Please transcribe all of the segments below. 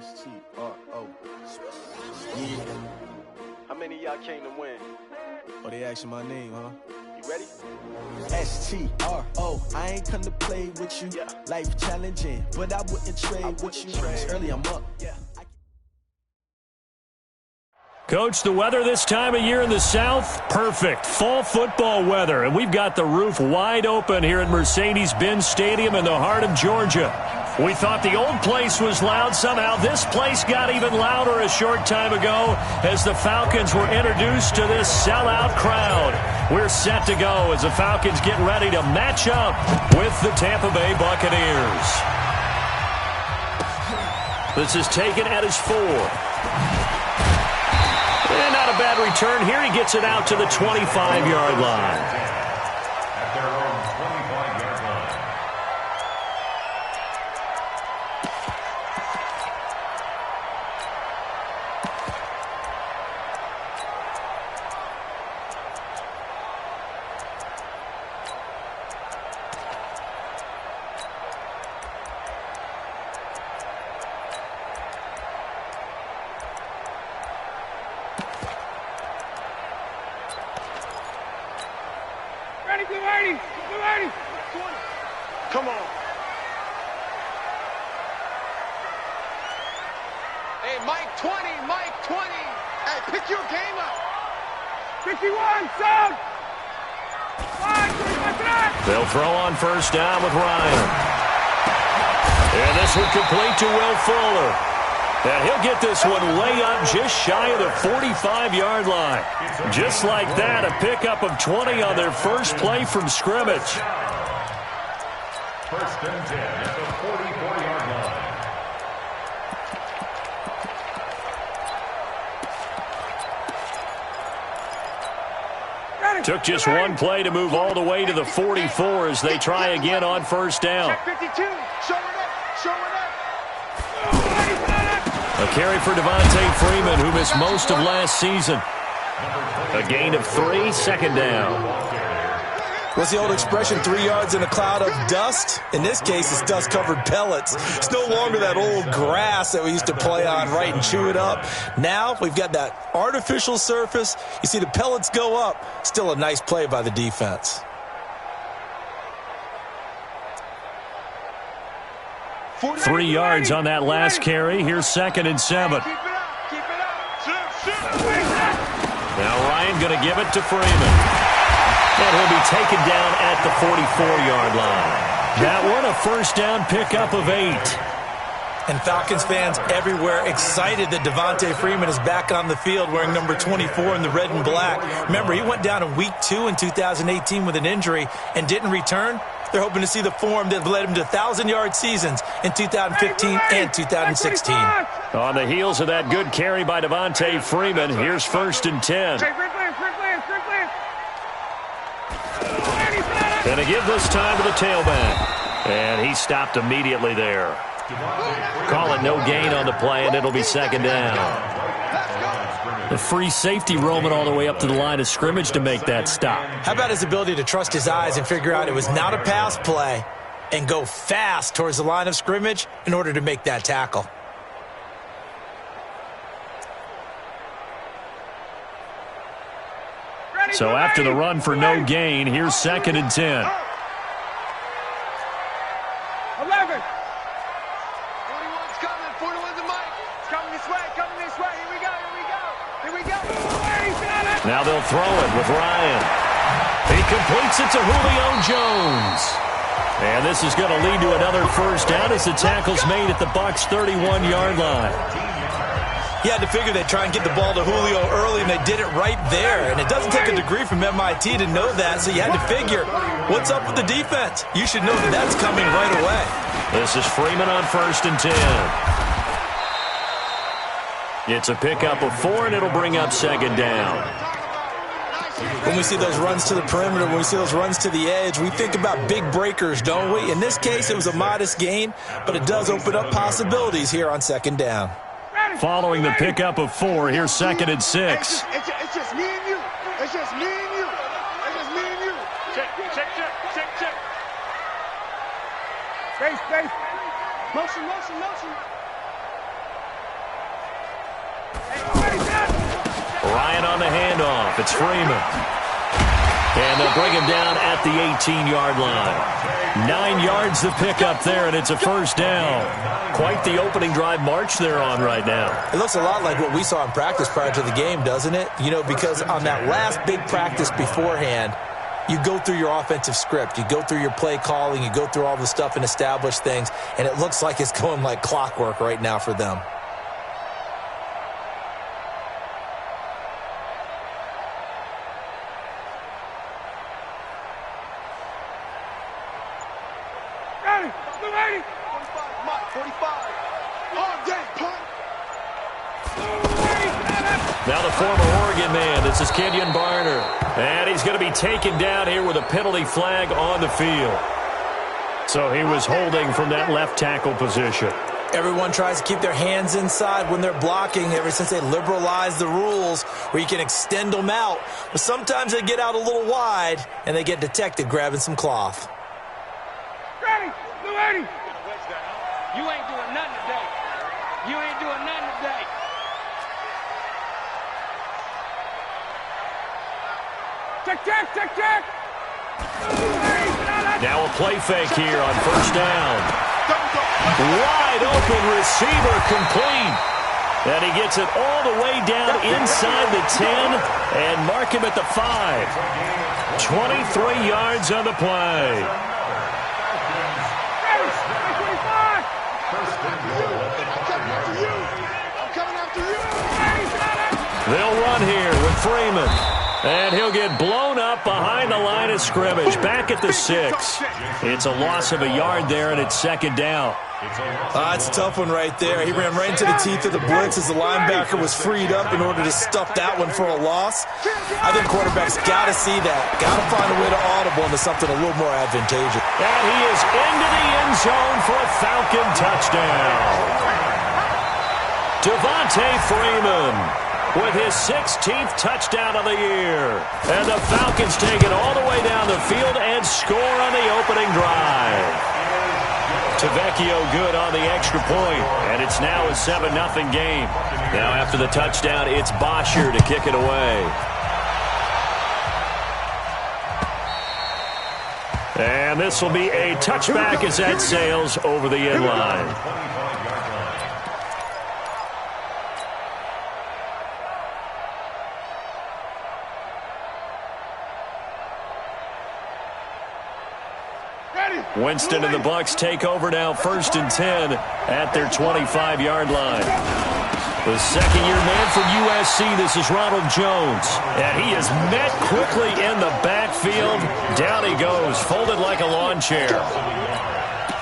S-T-R-O. Yeah. How many of y'all came to win? Oh, they asking my name, huh? You ready? S-T-R-O. I ain't come to play with you. Yeah. Life challenging, but I wouldn't trade with you. It's early, I'm up. Yeah. Coach, the weather this time of year in the South, perfect. Fall football weather, and we've got the roof wide open here at Mercedes-Benz Stadium in the heart of Georgia. We thought the old place was loud. Somehow this place got even louder a short time ago as the Falcons were introduced to this sellout crowd. We're set to go as the Falcons get ready to match up with the Tampa Bay Buccaneers. This is taken at his 4. And not a bad return here. He gets it out to the 25-yard line. At their own 25-yard line. Come on. Hey, Mike 20, Mike 20. Hey, pick your game up. 51, sound. 5, 3, 3. They'll throw on first down with Ryan. And this one complete to Will Fuller. And he'll get this one way up just shy of the 45-yard line. Just like that, a pickup of 20 on their first play from scrimmage. First and 10 at the 44-yard line. Took just one play to move all the way to the 44 as they try again on first down. Check 52. Show it up. Show it up. A carry for Devontae Freeman, who missed most of last season. A gain of 3, second down. What's the old expression, 3 yards in a cloud of dust? In this case, it's dust-covered pellets. It's no longer that old grass that we used to play on, right, and chew it up. Now we've got that artificial surface. You see the pellets go up. Still a nice play by the defense. 3 yards on that last carry. Here's second and 7. Keep it up. Keep it up. Shoot. Now Ryan going to give it to Freeman. And he'll be taken down at the 44-yard line. That one a first down pickup of 8. And Falcons fans everywhere excited that Devontae Freeman is back on the field wearing number 24 in the red and black. Remember, he went down in week 2 in 2018 with an injury and didn't return. They're hoping to see the form that led him to 1,000-yard seasons in 2015 and 2016. On the heels of that good carry by Devontae Freeman, here's first and 10. Gonna give this time to the tailback. And he stopped immediately there. Call it no gain on the play, and it'll be second down. The free safety roaming all the way up to the line of scrimmage to make that stop. How about his ability to trust his eyes and figure out it was not a pass play and go fast towards the line of scrimmage in order to make that tackle? So after the run for no gain, here's second and 10. 11. 41's coming. 41's the mic. It's coming this way. Coming this way. Here we go. Here we go. Here we go. Now they'll throw it with Ryan. He completes it to Julio Jones. And this is going to lead to another first down as the tackle's made at the Bucs' 31-yard line. He had to figure they'd try and get the ball to Julio early, and they did it right there. And it doesn't take a degree from MIT to know that, so you had to figure, what's up with the defense? You should know that that's coming right away. This is Freeman on first and 10. It's a pickup of 4, and it'll bring up second down. When we see those runs to the perimeter, when we see those runs to the edge, we think about big breakers, don't we? In this case, it was a modest gain, but it does open up possibilities here on second down. Following the pickup of 4, here's second and 6. It's just me and you. It's just me and you. It's just me and you. Check. Space. Motion. Ryan on the handoff. It's Freeman. And they'll bring him down at the 18-yard line. 9 yards to pick up there, and it's a first down. Quite the opening drive march they're on right now. It looks a lot like what we saw in practice prior to the game, doesn't it? You know, because on that last big practice beforehand, you go through your offensive script. You go through your play calling. You go through all the stuff and establish things, and it looks like it's going like clockwork right now for them. Now the former Oregon man, this is Kenyon Barner. And he's going to be taken down here with a penalty flag on the field. So he was holding from that left tackle position. Everyone tries to keep their hands inside when they're blocking ever since they liberalized the rules where you can extend them out. But sometimes they get out a little wide and they get detected grabbing some cloth. Ready, blue 80. You ain't doing nothing today. You ain't doing nothing today. Check. Now a play fake here on first down. Wide open receiver complete. And he gets it all the way down inside the 10 and mark him at the 5. 23 yards on the play. They'll run here with Freeman. And he'll get blown up behind the line of scrimmage. Back at the 6. It's a loss of a yard there, and it's second down. It's a tough one right there. He ran right into the teeth of the blitz as the linebacker was freed up in order to stuff that one for a loss. I think quarterbacks got to see that. Got to find a way to audible into something a little more advantageous. And he is into the end zone for a Falcon touchdown. Devontae Freeman with his 16th touchdown of the year. And the Falcons take it all the way down the field and score on the opening drive. Tavecchio good on the extra point, and it's now a 7-0 game. Now after the touchdown, it's Bosher to kick it away. And this will be a touchback as that sails over the end line. Winston and the Bucs take over now, 1st and 10 at their 25-yard line. The second-year man from USC, this is Ronald Jones. And he is met quickly in the backfield. Down he goes, folded like a lawn chair.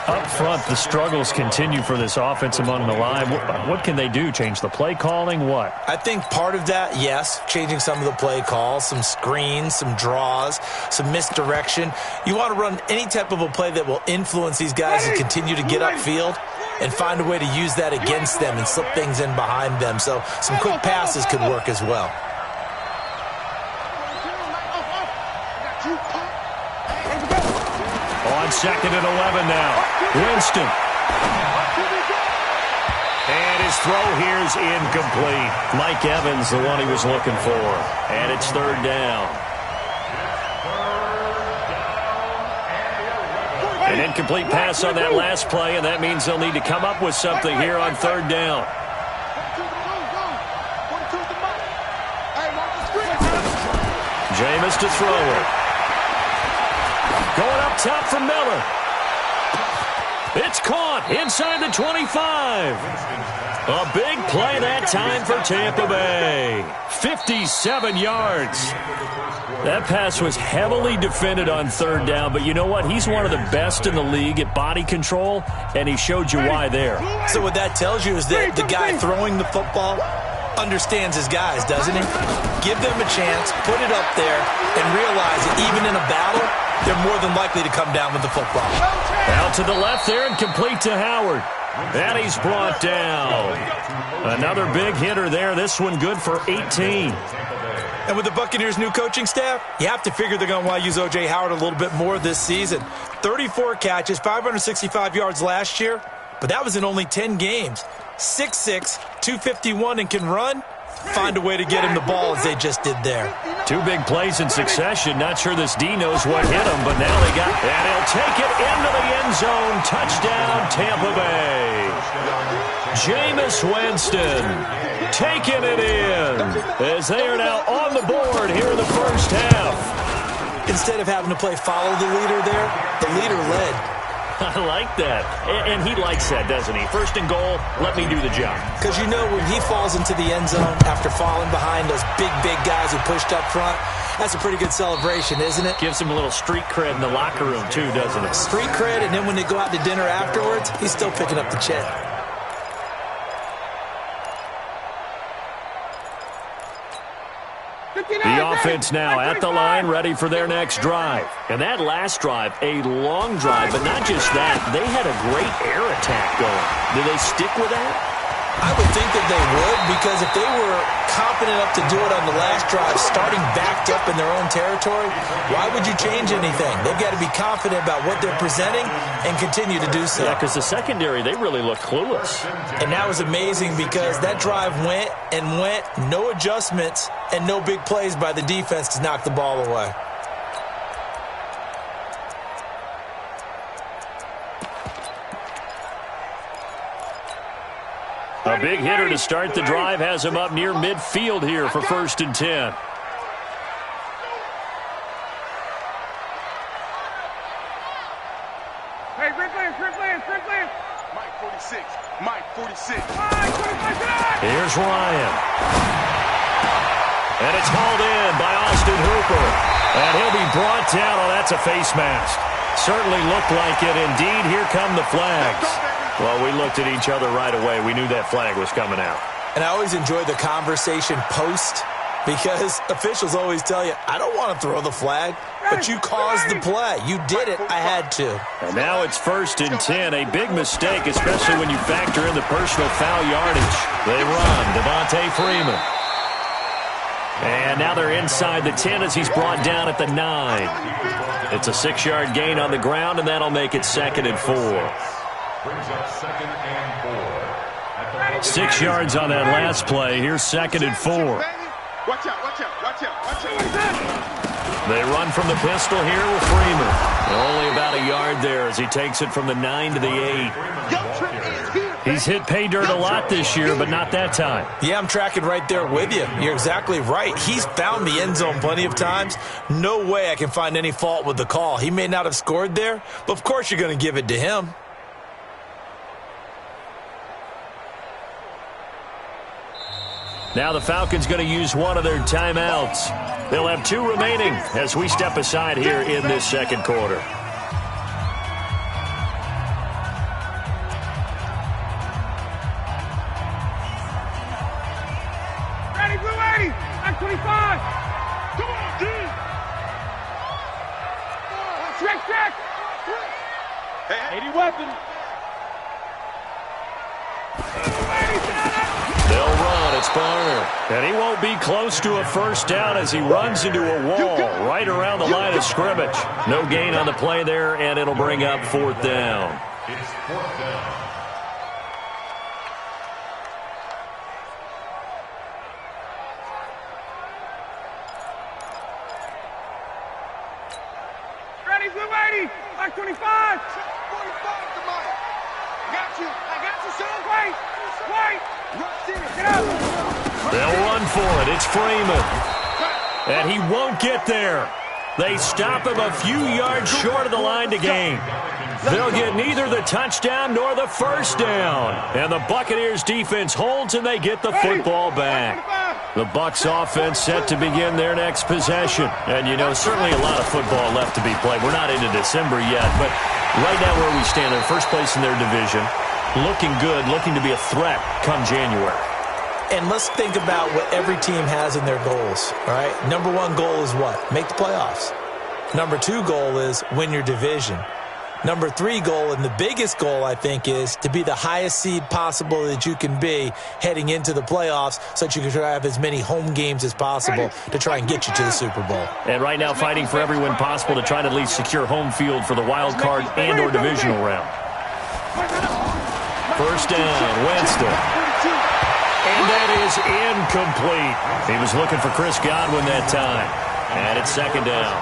Up front, the struggles continue for this offense among the line. What can they do? Change the play calling? What? I think part of that, yes, changing some of the play calls, some screens, some draws, some misdirection. You want to run any type of a play that will influence these guys to continue to get upfield and find a way to use that against them and slip things in behind them. So some quick passes could work as well. On 2nd and 11 now. Winston. And his throw here is incomplete. Mike Evans, the one he was looking for. And it's 3rd down. An incomplete pass on that last play, and that means they'll need to come up with something here on 3rd down. Jameis to throw it. Going up top for Miller. It's caught inside the 25. A big play that time for Tampa Bay. 57 yards. That pass was heavily defended on 3rd down, but you know what? He's one of the best in the league at body control, and he showed you why there. So what that tells you is that the guy throwing the football understands his guys, doesn't he? Give them a chance, put it up there, and realize that even in a battle, they're more than likely to come down with the football. Out to the left there and complete to Howard. And he's brought down. Another big hitter there. This one good for 18. And with the Buccaneers' new coaching staff, you have to figure they're going to want to use O.J. Howard a little bit more this season. 34 catches, 565 yards last year, but that was in only 10 games. 6'6", 251, and can run. find a way to get him the ball as they just did there. 2 big plays in succession. Not sure this D knows what hit him, but now they got... And he'll take it into the end zone. Touchdown, Tampa Bay. Jameis Winston taking it in as they are now on the board here in the first half. Instead of having to play follow the leader there, the leader led. I like that. And he likes that, doesn't he? First and goal, let me do the job. Because you know when he falls into the end zone after falling behind those big guys who pushed up front, that's a pretty good celebration, isn't it? Gives him a little street cred in the locker room, too, doesn't it? Street cred, and then when they go out to dinner afterwards, he's still picking up the check. The offense now at the line, ready for their next drive. And that last drive, a long drive, but not just that. They had a great air attack going. Do they stick with that? I would think that they would, because if they were confident enough to do it on the last drive, starting backed up in their own territory, why would you change anything? They've got to be confident about what they're presenting and continue to do so. Yeah, because the secondary, they really look clueless. And that was amazing because that drive went and went, no adjustments, and no big plays by the defense to knock the ball away. A big hitter to start the drive has him up near midfield here for 1st and 10. Hey, Rick Lance. Mike 46. Mike 46. Here's Ryan. And it's hauled in by Austin Hooper. And he'll be brought down. Oh, that's a face mask. Certainly looked like it. Indeed, here come the flags. Well, we looked at each other right away. We knew that flag was coming out. And I always enjoy the conversation post because officials always tell you, I don't want to throw the flag, but you caused the play. You did it. I had to. And now it's 1st and 10. A big mistake, especially when you factor in the personal foul yardage. They run. Devontae Freeman. And now they're inside the 10 as he's brought down at the 9. It's a 6-yard gain on the ground, and that'll make it 2nd and 4. Brings up 2nd and 4. 6 yards on that last play. Here's 2nd and 4. Watch out. They run from the pistol here with Freeman. Only about a yard there as he takes it from the 9 to the 8. He's hit pay dirt a lot this year, but not that time. Yeah, I'm tracking right there with you. You're exactly right. He's found the end zone plenty of times. No way I can find any fault with the call. He may not have scored there, but of course you're going to give it to him. Now the Falcons going to use one of their timeouts. They'll have 2 remaining as we step aside here in this 2nd quarter. Ready, Blue 80. I'm 25. Come on, D. Check. 80 weapon. They'll run. It's Barner. And he won't be close to a first down as he runs into a wall right around the line of scrimmage. No gain on the play there, and it'll bring up 4th down. It's 4th down. Ready, Blue 80. I'm 25. 45 to Mike. I got you, son. Wait. Get up. They'll run for it. It's Freeman. And he won't get there. They stop him a few yards short of the line to gain. They'll get neither the touchdown nor the first down. And the Buccaneers defense holds and they get the football back. The Bucs offense set to begin their next possession. And, you know, certainly a lot of football left to be played. We're not into December yet, but right now where we stand, they're first place in their division. Looking good, looking to be a threat come January. And let's think about what every team has in their goals, all right? Number 1 goal is what? Make the playoffs. Number 2 goal is win your division. Number 3 goal, and the biggest goal, I think, is to be the highest seed possible that you can be heading into the playoffs so that you can have as many home games as possible to try and get you to the Super Bowl. And right now fighting for every win possible to try to at least secure home field for the wild card and or divisional round. First down, Winston. And that is incomplete. He was looking for Chris Godwin that time. And it's second down.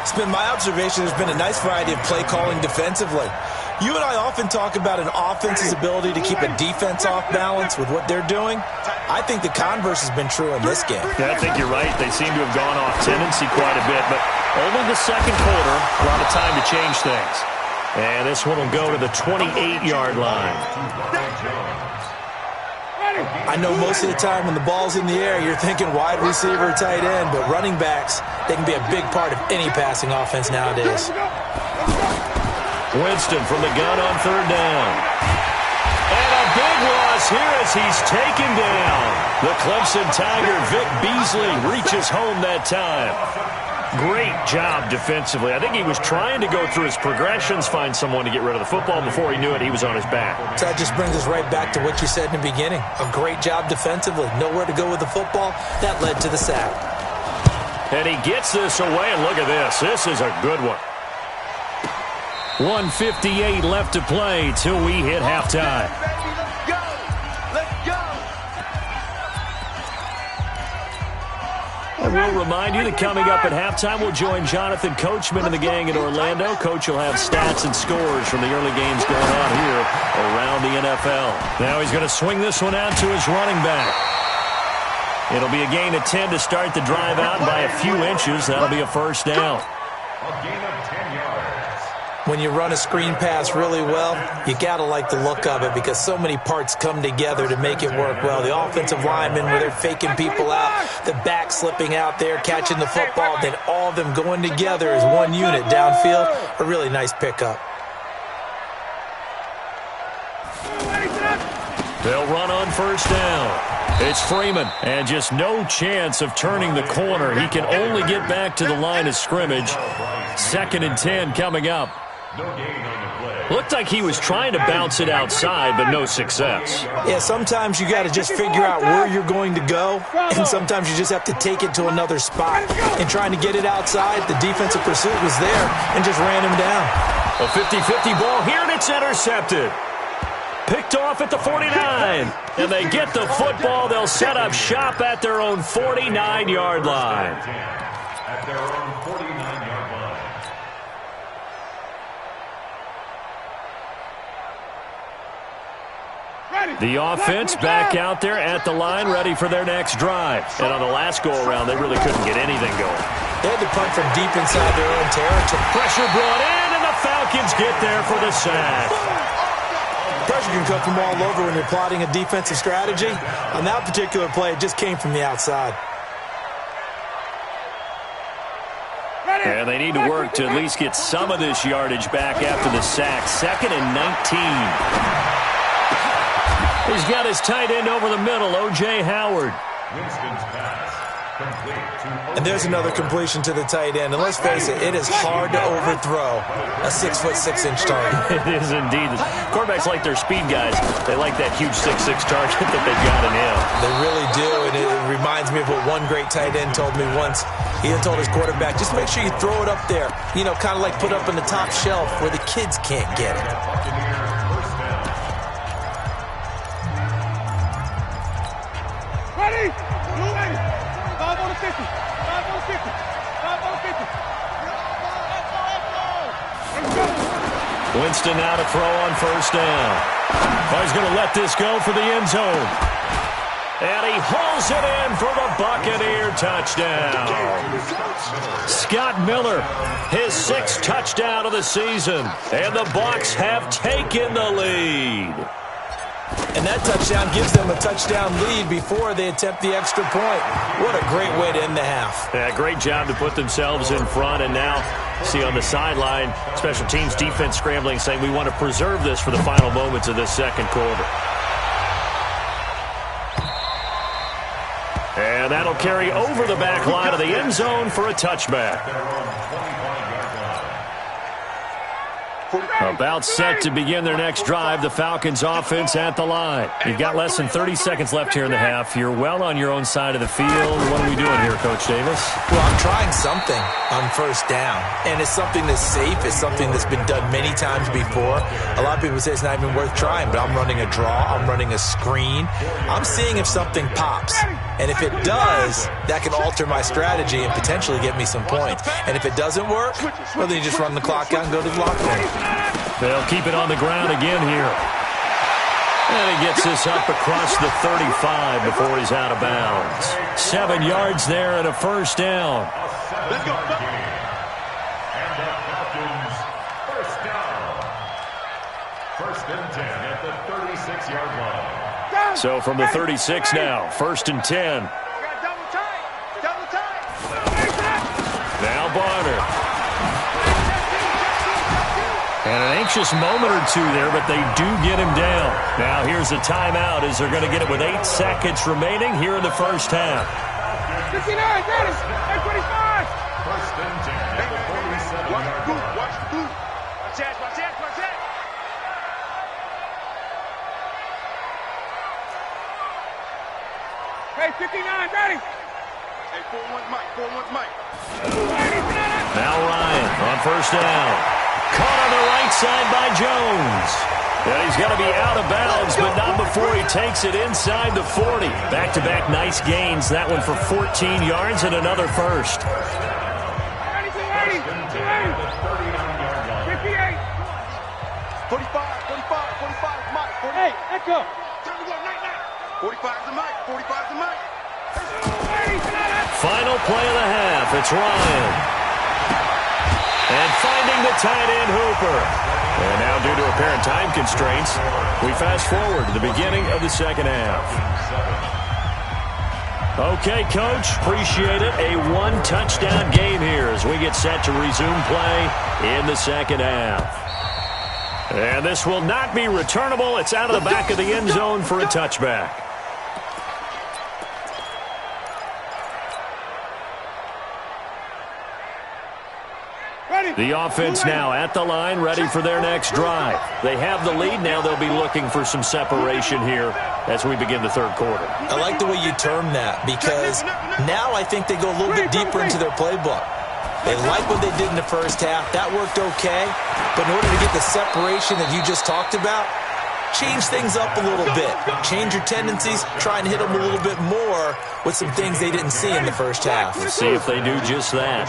It's been my observation there's been a nice variety of play calling defensively. You and I often talk about an offense's ability to keep a defense off balance with what they're doing. I think the converse has been true in this game. Yeah, I think you're right. They seem to have gone off tendency quite a bit, but only the second quarter, a lot of time to change things. And this one will go to the 28-yard line. I know most of the time when the ball's in the air, you're thinking wide receiver, tight end, but running backs, they can be a big part of any passing offense nowadays. Winston from the gun on third down. And a big loss here as he's taken down. The Clemson Tiger, Vic Beasley, reaches home that time. Great job defensively. I think he was trying to go through his progressions, find someone to get rid of the football. Before he knew it, he was on his back. So that just brings us right back to what you said in the beginning. A great job defensively. Nowhere to go with the football. That led to the sack. And he gets this away, and look at this. This is a good one. 1:58 left to play till we hit halftime. And we'll remind you that coming up at halftime, we'll join Jonathan Coachman and the gang in Orlando. Coach will have stats and scores from the early games going on here around the NFL. Now he's going to swing this one out to his running back. It'll be a gain of 10 to start the drive out by a few inches. That'll be a first down. A gain of 10 yards. When you run a screen pass really well, you got to like the look of it because so many parts come together to make it work well. The offensive linemen, where they're faking people out, the back slipping out there, catching the football, then all of them going together as one unit downfield. A really nice pickup. They'll run on first down. It's Freeman, and just no chance of turning the corner. He can only get back to the line of scrimmage. 2nd and 10 coming up. No gain on the play. Looked like he was trying to bounce it outside, but no success. Yeah, sometimes you got to just figure out where you're going to go, and sometimes you just have to take it to another spot. And trying to get it outside, the defensive pursuit was there and just ran him down. A 50-50 ball here, and it's intercepted. Picked off at the 49. And they get the football. They'll set up shop at their own 49-yard line. At their own 49-yard line. The offense back out there at the line, ready for their next drive. And on the last go-around, they really couldn't get anything going. They had to punt from deep inside their own territory. Pressure brought in, and the Falcons get there for the sack. Pressure can come from all over when you're plotting a defensive strategy. On that particular play, it just came from the outside. And they need to work to at least get some of this yardage back after the sack. 2nd and 19. He's got his tight end over the middle, O.J. Howard. Winston's pass. Complete to And there's another completion to the tight end. And let's face it, it is hard to overthrow a 6'6" target. It is indeed. Quarterbacks like their speed guys. They like that huge 6'6" target that they've got in him. They really do, and it reminds me of what one great tight end told me once. He had told his quarterback, just make sure you throw it up there. You know, kind of like put up in the top shelf where the kids can't get it. Ready? You ready? 5 on the 50. 5 on the 50. 5 on the 50. Let's go. Winston now to throw on first down. Oh, he's going to let this go for the end zone. And he hauls it in for the Buccaneer touchdown. Scott Miller, his 6th touchdown of the season. And the Bucs have taken the lead. And that touchdown gives them a touchdown lead before they attempt the extra point. What a great way to end the half. Yeah, great job to put themselves in front. And now, see on the sideline, special teams defense scrambling, saying we want to preserve this for the final moments of this second quarter. And that'll carry over the back line of the end zone for a touchback. About set to begin their next drive, the Falcons offense at the line. You've got less than 30 seconds left here in the half. You're well on your own side of the field. What are we doing here, Coach Davis? Well, I'm trying something on first down, and it's something that's safe. It's something that's been done many times before. A lot of people say it's not even worth trying, but I'm running a draw. I'm running a screen. I'm seeing if something pops, and if it does, that can alter my strategy and potentially get me some points. And if it doesn't work, well, then you just run the clock out and go to the locker room. They'll keep it on the ground again here. And he gets this up across the 35 before he's out of bounds. 7 yards there and a first down. Let's go. And the Falcons first down. First and 10 at the 36-yard line. So from the 36 now, first and 10. Double tight. Now Barner. And an anxious moment or two there, but they do get him down. Now here's a timeout as they're going to get it with 8 seconds remaining here in the first half. 59, got it. 25. First and 10 at the 47-yard line. Watch the boot. Watch that. Hey, 59, ready. Hey, 4-1's Mike. Now Ryan on first down. Caught on the right side by Jones. And he's got to be out of bounds, but not before he takes it inside the 40. Back-to-back nice gains. That one for 14 yards and another first. 30, 39-yard line. 58. 45, Mike. 48. Hey, echo. 45 to Mike. Final play of the half. It's Ryan. And finding the tight end Hooper. And now due to apparent time constraints, we fast forward to the beginning of the second half. Okay, Coach, appreciate it. A one-touchdown game here as we get set to resume play in the second half. And this will not be returnable. It's out of the back of the end zone for a touchback. The offense now at the line, ready for their next drive. They have the lead. Now they'll be looking for some separation here as we begin the third quarter. I like the way you term that because now I think they go a little bit deeper into their playbook. They like what they did in the first half. That worked okay. But in order to get the separation that you just talked about, change things up a little bit. Change your tendencies. Try and hit them a little bit more with some things they didn't see in the first half. Let's see if they do just that.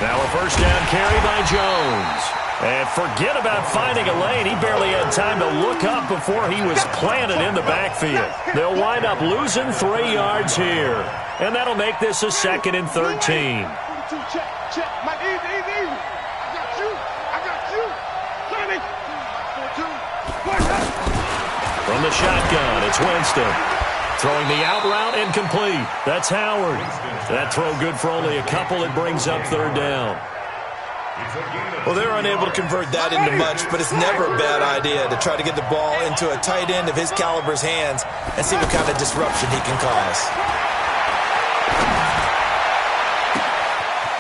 Now a first down carry by Jones. And forget about finding a lane. He barely had time to look up before he was planted in the backfield. They'll wind up losing 3 yards here. And that'll make this a 2nd and 13. Check. Mike, easy. I got you. Sonic. 4-2. From the shotgun, it's Winston. Throwing the out route incomplete. That's Howard. That throw good for only a couple. It brings up third down. Well, they're unable to convert that into much, but it's never a bad idea to try to get the ball into a tight end of his caliber's hands and see what kind of disruption he can cause.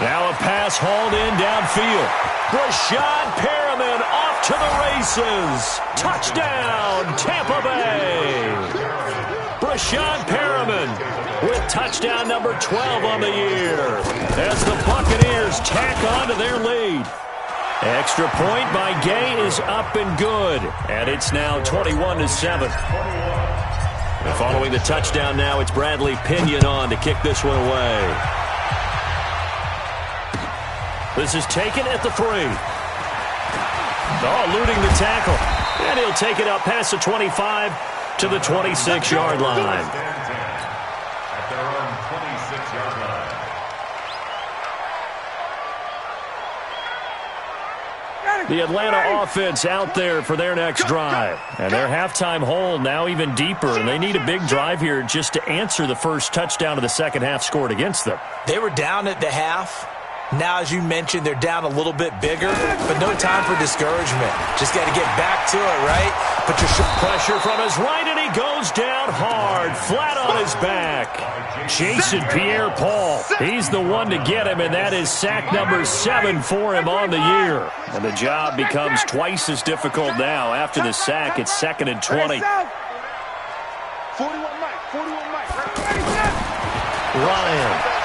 Now a pass hauled in downfield. Brashad Perriman off to the races. Touchdown, Tampa Bay. Brashad Perriman with touchdown number 12 on the year as the Buccaneers tack on to their lead. Extra point by Gay is up and good, and it's now 21-7. And following the touchdown now, it's Bradley Pinion on to kick this one away. This is taken at the 3. Oh, eluding the tackle. And he'll take it up past the 25 to the 26-yard line. At their own 26-yard line. The Atlanta offense out there for their next drive. And their halftime hole now even deeper. And they need a big drive here just to answer the first touchdown of the second half scored against them. They were down at the half. Now, as you mentioned, they're down a little bit bigger, but no time for discouragement. Just got to get back to it, right? Put your pressure from his right, and he goes down hard, flat on his back. Jason Pierre-Paul, he's the one to get him, and that is sack number 7 for him on the year. And the job becomes twice as difficult now. After the sack, it's 2nd and 20. 41 Mike, 41 Mike. Ryan.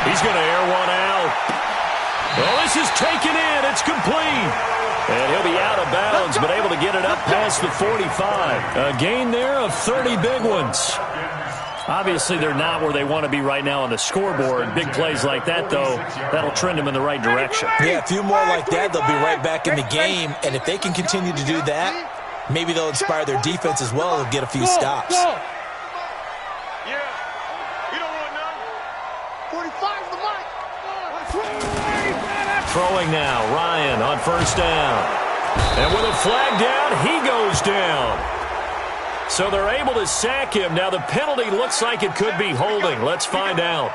He's going to air one out. Well, this is taken in. It's complete. And he'll be out of bounds, but able to get it up past the 45. A gain there of 30 big ones. Obviously, they're not where they want to be right now on the scoreboard. Big plays like that, though, that'll trend them in the right direction. Yeah, a few more like that, they'll be right back in the game. And if they can continue to do that, maybe they'll inspire their defense as well and get a few stops. Throwing now, Ryan on 1st down. And with a flag down, he goes down. So they're able to sack him. Now the penalty looks like it could be holding. Let's find out.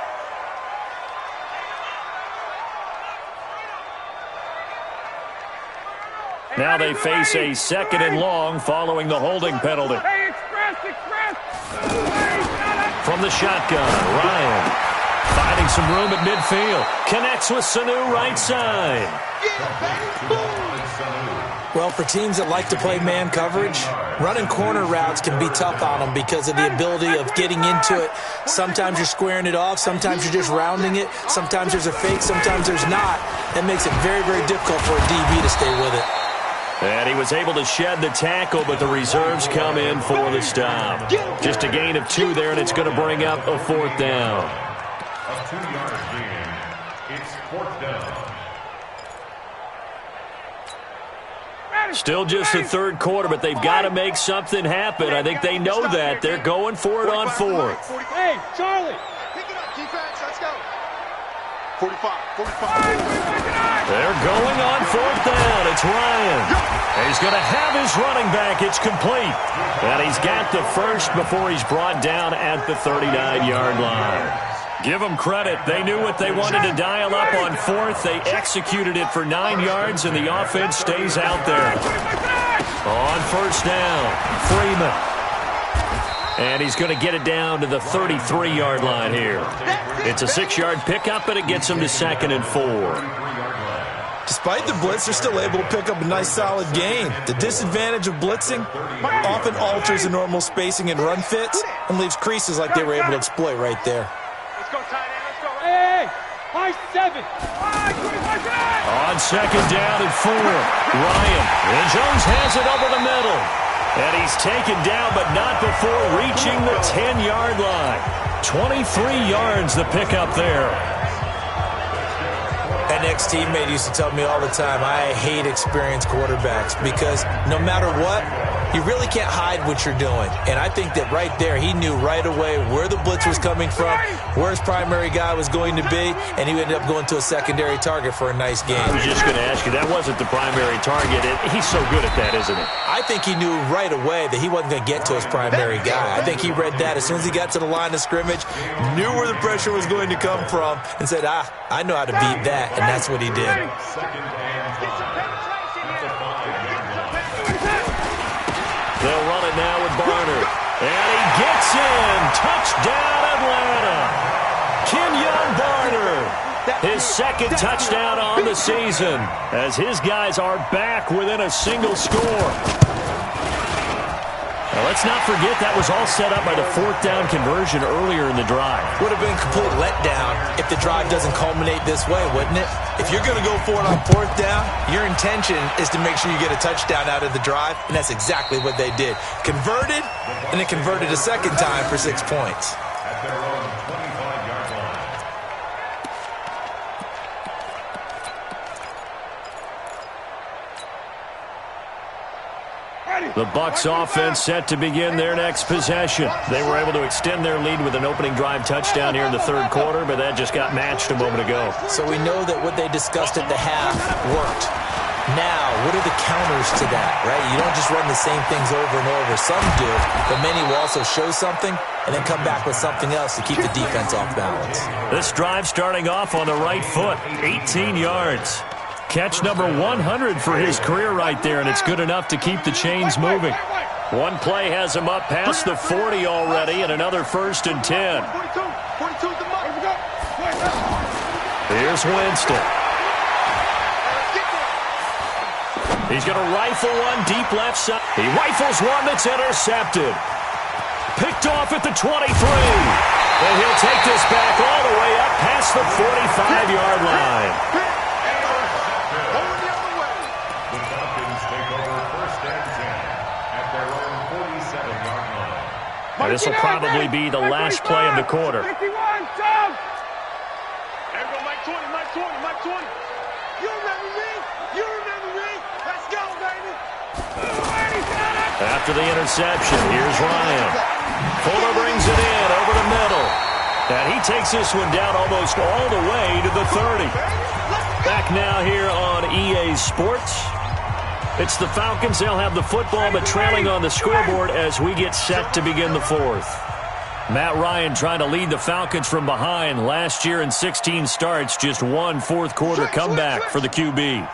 Now they face a 2nd and long following the holding penalty. From the shotgun, Ryan. Finding some room at midfield. Connects with Sanu right side. Well, for teams that like to play man coverage, running corner routes can be tough on them because of the ability of getting into it. Sometimes you're squaring it off. Sometimes you're just rounding it. Sometimes there's a fake. Sometimes there's not. That makes it very, very difficult for a DB to stay with it. And he was able to shed the tackle, but the reserves come in for the stop. Just a gain of 2 there, and it's going to bring up a 4th down. A 2-yard gain. It's 4th down. Still just the 3rd quarter, but they've got to make something happen. I think they know that. They're going for it on 4th. Hey, Charlie. Pick it up, defense. Let's go. 45. They're going on 4th down. It's Ryan. He's going to have his running back. It's complete. And he's got the first before he's brought down at the 39-yard line. Give them credit. They knew what they wanted to dial up on 4th. They executed it for 9 yards, and the offense stays out there. On 1st down, Freeman. And he's going to get it down to the 33-yard line here. It's a 6-yard pickup, and it gets him to 2nd and 4. Despite the blitz, they're still able to pick up a nice, solid gain. The disadvantage of blitzing often alters the normal spacing and run fits and leaves creases like they were able to exploit right there. Let's go, tight end. Let's go. Hey, high 7. On 2nd down and 4, Ryan. And Jones has it over the middle. And he's taken down, but not before reaching the 10-yard line. 23 yards the pickup there. An ex-teammate used to tell me all the time, I hate experienced quarterbacks because no matter what, you really can't hide what you're doing. And I think that right there, he knew right away where the blitz was coming from, where his primary guy was going to be, and he ended up going to a secondary target for a nice game. I was just going to ask you, that wasn't the primary target. He's so good at that, isn't he? I think he knew right away that he wasn't going to get to his primary guy. I think he read that as soon as he got to the line of scrimmage, knew where the pressure was going to come from, and said, I know how to beat that, and that's what he did. They'll run it now with Barner. And he gets in. Touchdown, Atlanta. Kenyon Barner. His 2nd touchdown on the season as his guys are back within a single score. Now, let's not forget that was all set up by the 4th down conversion earlier in the drive. Would have been a complete letdown if the drive doesn't culminate this way, wouldn't it? If you're going to go for it on 4th down, your intention is to make sure you get a touchdown out of the drive, and that's exactly what they did. Converted, and then converted a 2nd time for 6 points. At their own 25-yard line. The Bucs offense set to begin their next possession. They were able to extend their lead with an opening drive touchdown here in the 3rd quarter, but that just got matched a moment ago. So we know that what they discussed at the half worked. Now, what are the counters to that, right? You don't just run the same things over and over. Some do, but many will also show something and then come back with something else to keep the defense off balance. This drive starting off on the right foot, 18 yards. Catch number 100 for his career right there, and it's good enough to keep the chains moving. One play has him up past the 40 already, and another 1st and 10. Here's Winston. He's going to rifle one deep left side. He rifles one that's intercepted. Picked off at the 23. And he'll take this back all the way up past the 45-yard line. The Falcons take over 1st and 10 at their own 47-yard line. And this will probably be the last play of the quarter. 51, Tom! Everyone, Mike 20, Mike 20, Mike 20. You remember me? You remember me? Let's go, baby. After the interception, here's Ryan. Fuller brings it in over the middle. And he takes this one down almost all the way to the 30. Back now here on EA Sports. It's the Falcons. They'll have the football, but trailing on the scoreboard as we get set to begin the 4th. Matt Ryan trying to lead the Falcons from behind. Last year in 16 starts, just one fourth-quarter comeback for the QB.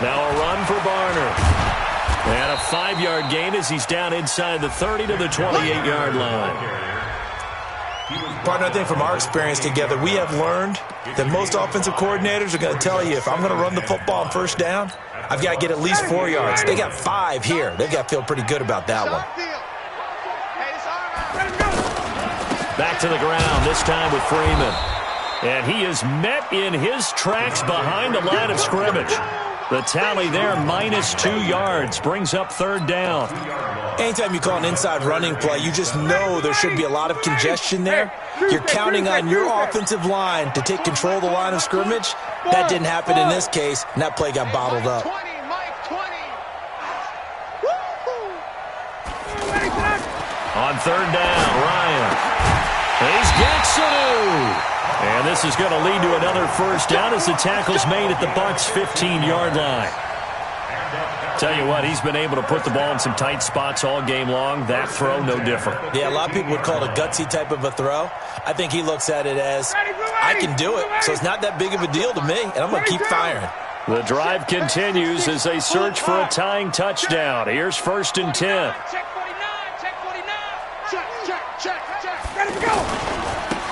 Now a run for Barner. And a 5-yard gain as he's down inside the 30 to the 28-yard line. Partner, I think from our experience together, we have learned that most offensive coordinators are going to tell you, if I'm going to run the football on 1st down, I've got to get at least 4 yards. They got 5 here. They've got to feel pretty good about that one. Back to the ground, this time with Freeman. And he is met in his tracks behind the line of scrimmage. The tally there, -2 yards, brings up 3rd down. Anytime you call an inside running play, you just know there should be a lot of congestion there. You're counting on your offensive line to take control of the line of scrimmage. That didn't happen in this case, and that play got bottled up. On 3rd down, Ryan. He's got Sanu. And this is going to lead to another 1st down as the tackle's made at the Bucs' 15-yard line. Tell you what, he's been able to put the ball in some tight spots all game long. That throw, no different. Yeah, a lot of people would call it a gutsy type of a throw. I think he looks at it as, I can do it, so it's not that big of a deal to me, and I'm going to keep firing. The drive continues as they search for a tying touchdown. Here's 1st and 10. Check 49, check 49. Check. Ready to go.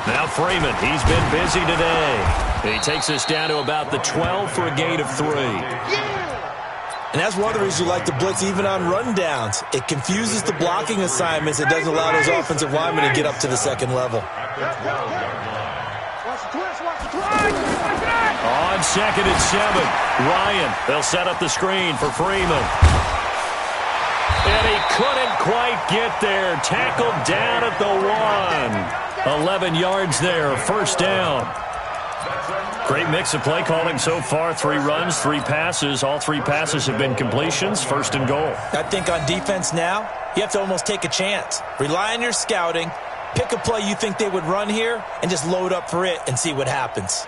Now Freeman, he's been busy today. He takes us down to about the 12 for a gain of 3. And that's one of the reasons you like to blitz even on rundowns. It confuses the blocking assignments. It doesn't allow those offensive linemen to get up to the 2nd level. On 2nd and 7, Ryan. They'll set up the screen for Freeman. And he couldn't quite get there. Tackled down at the 1. 11 yards there, 1st down. Great mix of play calling so far. 3 runs, 3 passes. All 3 passes have been completions. 1st and goal. I think on defense now, you have to almost take a chance. Rely on your scouting. Pick a play you think they would run here and just load up for it and see what happens.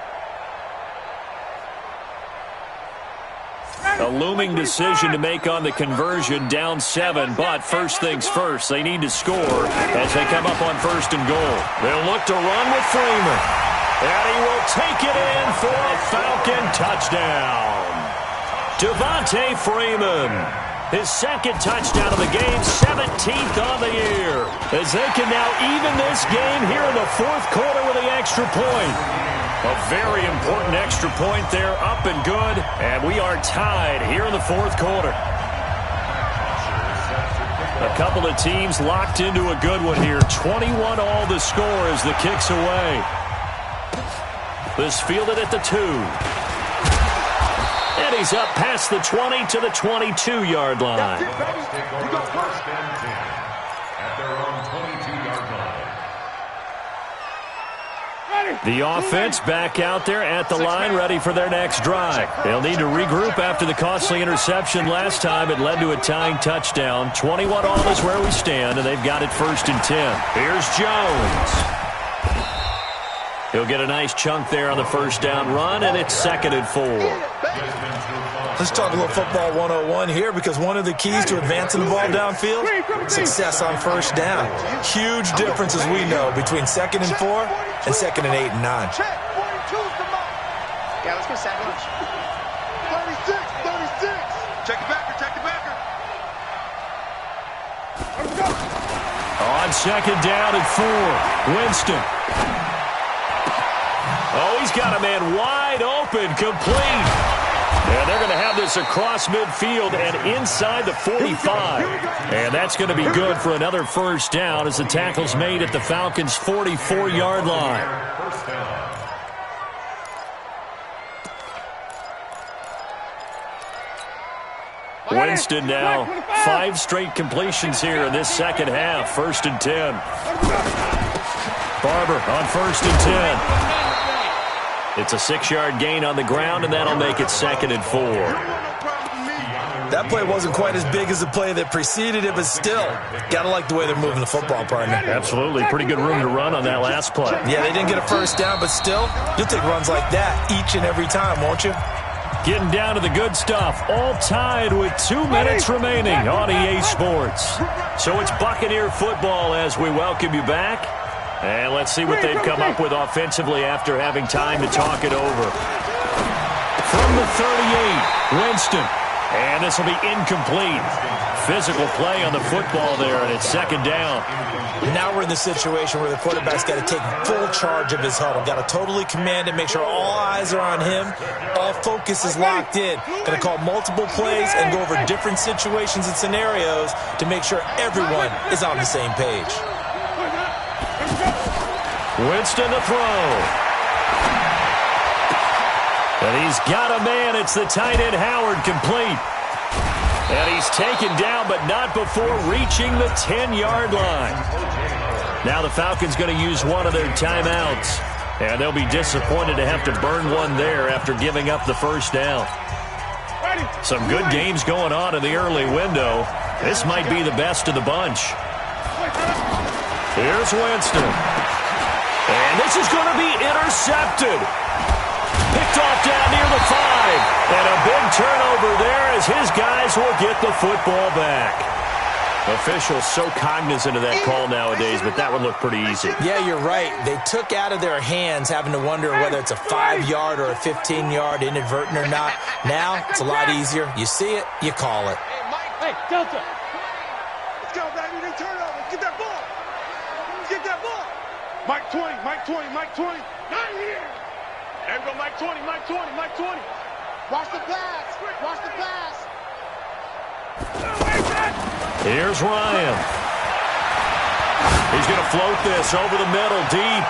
A looming decision to make on the conversion, down 7, but first things first, they need to score as they come up on 1st and goal. They'll look to run with Freeman, and he will take it in for a Falcon touchdown. Devontae Freeman, his 2nd touchdown of the game, 17th on the year, as they can now even this game here in the 4th quarter with the extra point. A very important extra point there, up and good, and we are tied here in the 4th quarter. A couple of teams locked into a good one here. 21 all the score as the kick's away. This fielded at the 2. And he's up past the 20 to the 22-yard line. Take over 1st and 10 at their own 22-yard line. The offense back out there at the line, ready for their next drive. They'll need to regroup after the costly interception last time. It led to a tying touchdown. 21 all is where we stand, and they've got it 1st and 10. Here's Jones. He'll get a nice chunk there on the first down run, and it's 2nd and 4. Let's talk a little football 101 here, because one of the keys to advancing the ball downfield, success on first down. Huge difference, as we know, between 2nd and 4 and 2nd and 8 and 9. Yeah, let's go sandwich. 36, 36. Check the backer, check the backer. On 2nd down and 4, Winston. Oh, he's got a man wide open, complete. And they're going to have this across midfield and inside the 45. And that's going to be good for another first down as the tackle's made at the Falcons' 44-yard line. Winston now 5 straight completions here in this second half. 1st and 10. Barber on 1st and 10. It's a 6-yard gain on the ground, and that'll make it 2nd and 4. That play wasn't quite as big as the play that preceded it, but still, gotta like the way they're moving the football, partner. Absolutely. Pretty good room to run on that last play. Yeah, they didn't get a first down, but still, you'll take runs like that each and every time, won't you? Getting down to the good stuff. All tied with 2 minutes remaining on EA Sports. So it's Buccaneer football as we welcome you back. And let's see what they've come up with offensively after having time to talk it over. From the 38, Winston. And this will be incomplete. Physical play on the football there, and it's 2nd down. Now we're in the situation where the quarterback's got to take full charge of his huddle. Got to totally command it, make sure all eyes are on him. All focus is locked in. Got to call multiple plays and go over different situations and scenarios to make sure everyone is on the same page. Winston to throw. And he's got a man. It's the tight end Howard, complete. And he's taken down, but not before reaching the 10-yard line. Now the Falcons going to use one of their timeouts. And they'll be disappointed to have to burn one there after giving up the first down. Some good games going on in the early window. This might be the best of the bunch. Here's Winston. And this is going to be intercepted. Picked off down near the 5. And a big turnover there as his guys will get the football back. Officials so cognizant of that call nowadays, but that would look pretty easy. Yeah, you're right. They took out of their hands having to wonder whether it's a 5-yard or a 15-yard inadvertent or not. Now it's a lot easier. You see it, you call it. Hey, Delta. Let's go, baby. They turn over. Get that ball. Get that ball. Mike 20, Mike 20, Mike 20. Not here. There we go, Mike 20, Mike 20, Mike 20. Watch the pass. Watch the pass. Here's Ryan. He's going to float this over the middle, deep.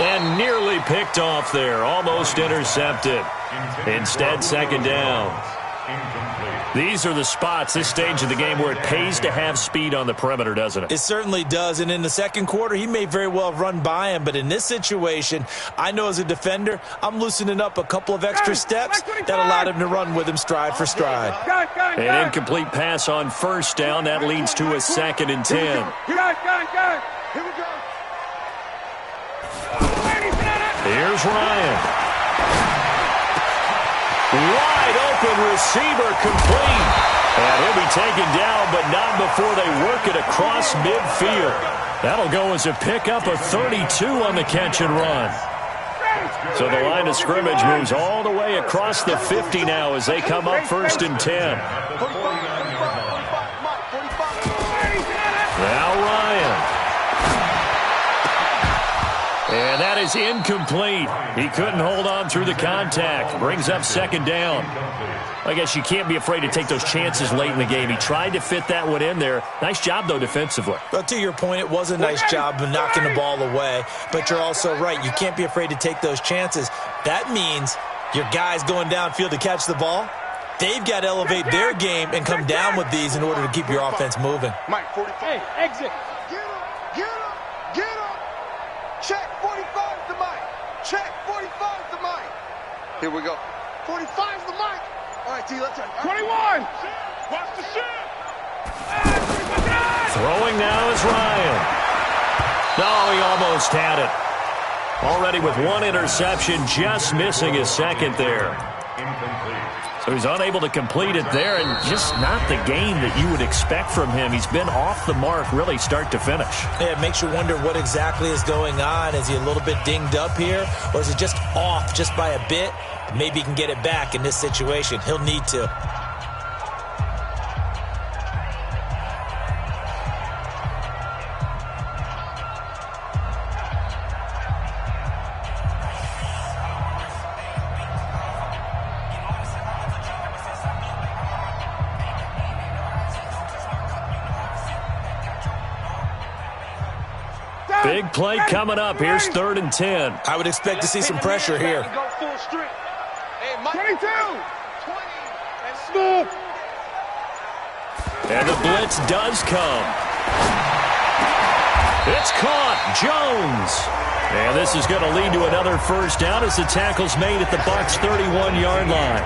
And nearly picked off there. Almost intercepted. Instead, 2nd down. These are the spots, this stage of the game, where it pays to have speed on the perimeter, doesn't it? It certainly does. And in the second quarter, he may very well run by him. But in this situation, I know as a defender, I'm loosening up a couple of extra steps that allowed him to run with him stride for stride. An incomplete pass on first down. That leads to a 2nd and 10. Here we go. Here's Ryan. Wide open receiver, complete. And he'll be taken down, but not before they work it across midfield. That'll go as a pickup of 32 on the catch and run. So the line of scrimmage moves all the way across the 50 now as they come up 1st and 10. Now Ryan. And that is incomplete. He couldn't hold on through the contact. Brings up 2nd down. I guess you can't be afraid to take those chances late in the game. He tried to fit that one in there. Nice job, though, defensively. Well, to your point, it was a nice job of knocking the ball away. But you're also right. You can't be afraid to take those chances. That means your guys going downfield to catch the ball, they've got to elevate their game and come down with these in order to keep your offense moving. Mike, 45. Hey, exit. Get him. Get him. Get him. Check. 45's the mic. Check. 45's the mic. Here we go. 45's the mic. All right, T, let's go. 21. Watch the shit. Throwing now is Ryan. No, he almost had it. Already with one interception, just missing his second there. So he's unable to complete it there, and just not the game that you would expect from him. He's been off the mark really start to finish. Yeah, it makes you wonder what exactly is going on. Is he a little bit dinged up here, or is he just off just by a bit? Maybe he can get it back in this situation. He'll need to. Big play coming up. Here's 3rd and 10. I would expect to see some pressure here. 22. Smooth. And the blitz does come. It's caught. Jones. And this is going to lead to another first down as the tackle's made at the Bucs 31-yard line.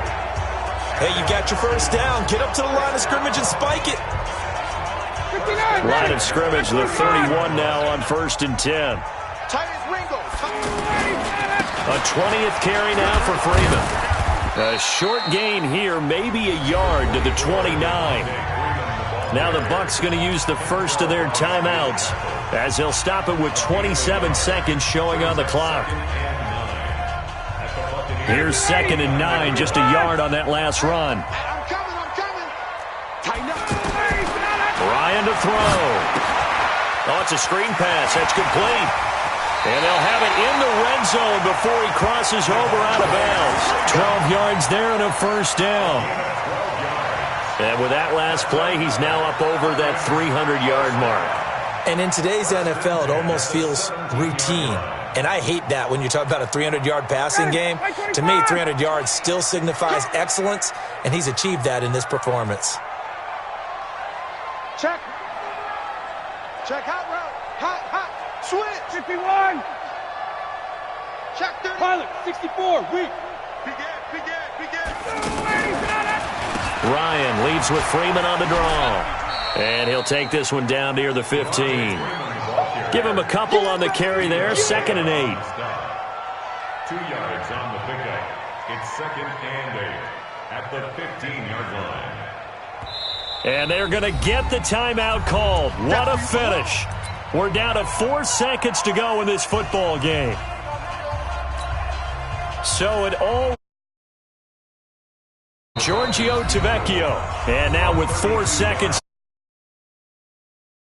Hey, you got your first down. Get up to the line of scrimmage and spike it. Line of scrimmage, the 31 now on 1st and 10. A 20th carry now for Freeman. A short gain here, maybe a yard to the 29. Now the Bucs going to use the first of their timeouts as they'll stop it with 27 seconds showing on the clock. Here's 2nd and 9, just a yard on that last run. Ryan to throw. Oh, it's a screen pass. That's complete. And they'll have it in the red zone before he crosses over out of bounds. 12 yards there and a first down. And with that last play, he's now up over that 300-yard mark. And in today's NFL, it almost feels routine. And I hate that when you talk about a 300-yard passing game. To me, 300 yards still signifies excellence, and he's achieved that in this performance. Check. Check hot route. Hot. Switch. 51. Check 30. Pilot, 64. Weak. Begin. Ryan leads with Freeman on the draw. And he'll take this one down near the 15. Give him a couple on the carry there. 2nd and 8. 2 yards on the pickup. It's 2nd and 8 at the 15-yard line. And they're going to get the timeout called. What a finish. We're down to 4 seconds to go in this football game. So it all... Giorgio Tavecchio. And now with 4 seconds...